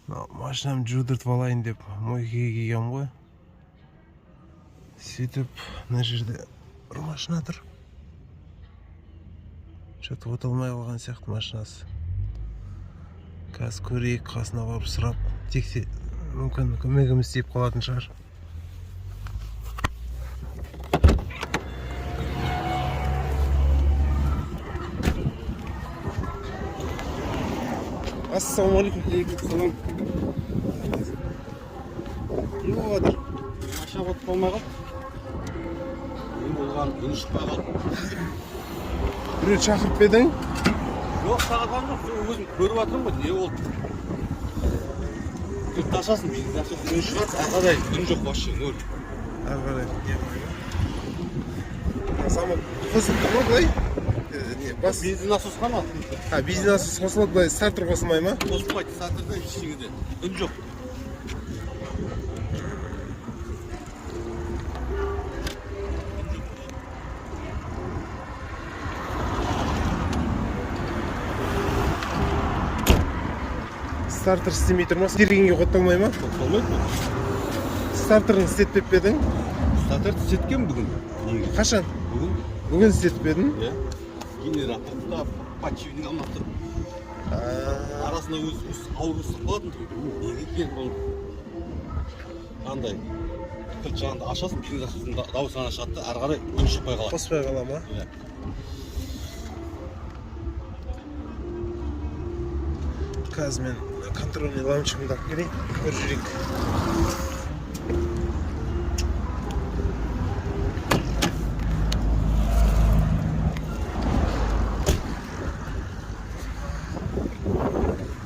Машинамды жудыртып алайын деп мойкеге келгем ғой. Сөйтіп, мына жерде бір машина тұр. Что-то оталмай қалған сияқты машинасы. Қазір көрейік, қасына барып сұрап, тексе мүмкін көмегіміз тиіп қалатын шығар. Ассалаумағалейкум. Алейкум. Не болады? Машина қойып болмай қалды. Не болған, үні шықпай қалды. Біреу шақырып па едің? Жоқ, шақырған жоқ. Өзім көріп жатырмын ғой, не болды? Кілтті ашасың, кілтті ашасың. Үні шығады, әрқадай үн жоқ вообще, нөл. Әрқадай. Замок қосылып тұр ма былай? Бензин насос қана. Бензин насос қосылады, былай стартер қосылмай ма? Қосылмайды, стартерда ештеңеде. Үн жоқ. Стартер істемей тұр ма? Тергенге қотталмай ма? Қотталмайды ма? Стартерін істетпеп пе едің? Стартерді істеткен бүгін. Қашан? Бүгін. Бүгін істетіп пе едің? Иә. Генераторда подшипник алмап тұр. Арасында өз ауыр ыстық болатын тұр. Неге екен бұл? Андай. Кілт жағында ашасың, бензин насосында дауыс ғана шығады, әрі қарай үн шықпай қалады. Қоспай қала ма? Иә. Қазір мен контрольный лампочкамды алып келейін, көріп жүрейік.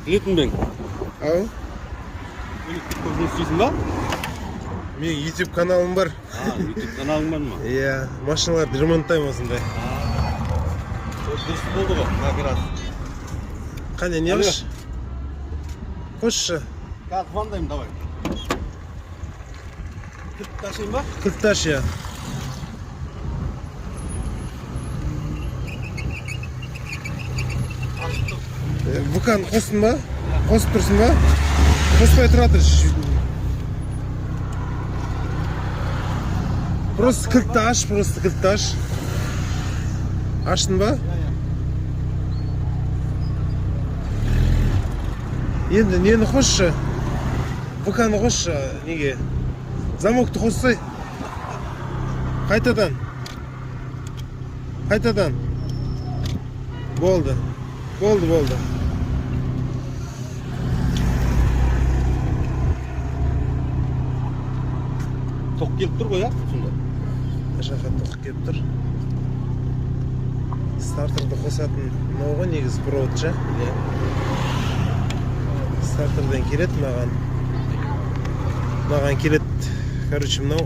Білетін бең? Ау? Жұмыс істейсің ба? Менің YouTube каналым бар. YouTube каналың бар ма? Иә, машиналарды ремонттаймын осындай. Дұрыс болды ғой, как раз. Қане, не қыш? Қошшы. Қазір звондаймын, давай. Кілтті ашайын ба? Кілтті аш, иә. ВК-ны қостың ба? Қосып тұрсың ба? Қоспай тұра тұр. Просто кілтті аш. Аштың ба? Енді нені қосшы? ВК-ны қосшы, неге? Замокты қоссай. Қайтадан. Болды. Тоқ келіп тұр ғой, сонда? Жаққа тоқ келіп тұр. Стартерді қосатын мынау ғой негізі проводшы. Стартерден келеді маған келеді. Короче, мынау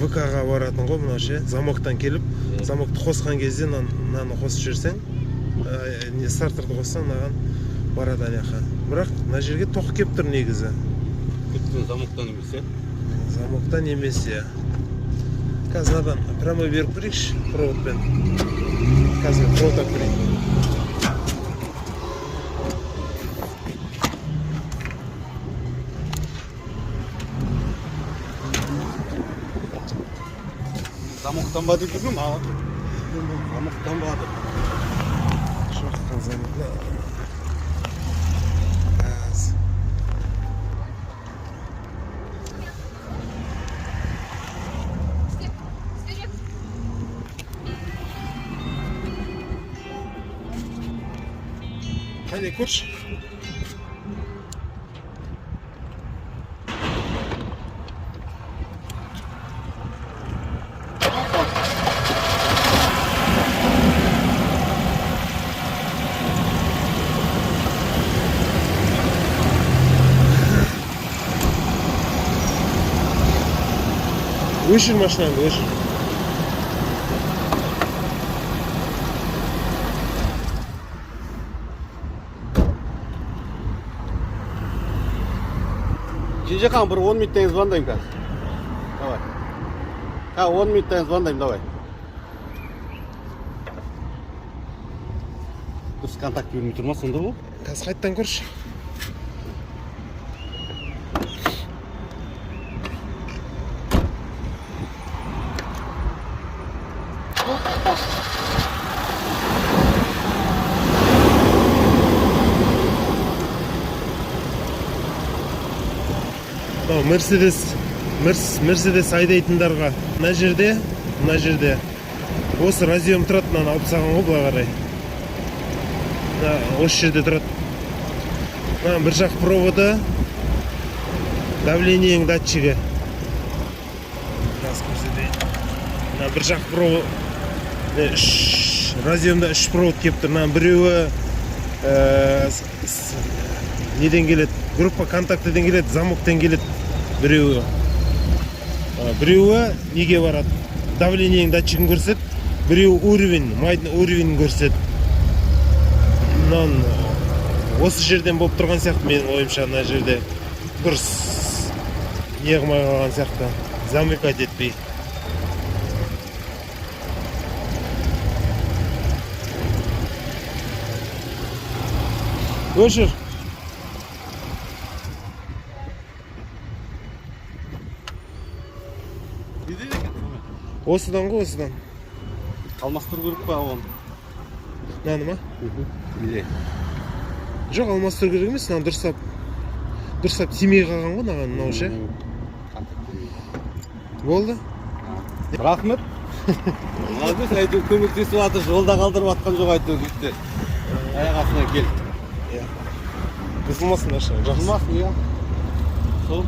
ВК-ға баратын ғой мынау ше. Замоктан келіп, замокты қосқан кезде мынаны қосып жүрсең, стартерді қоссаң мынаған барады аяққа. Бірақ мына жерге тоқ келіп тұр негізі. Күттің замоктан емес, е? Замоктан емес, е. Қазір надан прямой беріп көрейікші проводпен. Қазір провод алып көрейік. Замоктан ба деп жүрмін, замоктан ба деп. Шоқтан замоктан. Қане, көрші. Өшір машинаңды, өшір. Жеқан, бір 10 минуттен звондаймын қазір. Давай. 10 минуттен звондаймын, давай. Дұрыс контакт бермей тұрма сонда бұл? қазір қайттан көрші. Мерседес айдайтындарға мына жерде осы разъем тұрады, мынаны алып тастаған ғой былай қарай. Осы жерде тұрады. Bir жақ проводы, давлениенің датчигі. Bir жақ провод, разъемда 3 провод кеп тұр. Біреуі неден келеді? Группа контактеден келеді, замоктен келеді. Біреуі неге барады? Давлениенің датчигін көрсет. Біреуі уровень, майдың уровенін көрсет. Осы жерден болып тұрған сияқты, менің ойымша, мына жерде дұрыс не қылмай қалған сияқты, замыкать етпей. Өшір. Осыдан ғой, осыдан. Алмастыру керек па оны? Наны ма? Биле. Жоқ, алмастыру керек емес, мынаны дұрыстап тимей қалған ғой, мынаған мынау ше. Болды? Рахмет. Молодец, әйтеуір көмектесіп жатыр, жолда қалдырып жатқан жоқ әйтеуір жігіттер. Аяқ астынан кел. Бұзылмасын, Бұзылмасын, иә. Сол.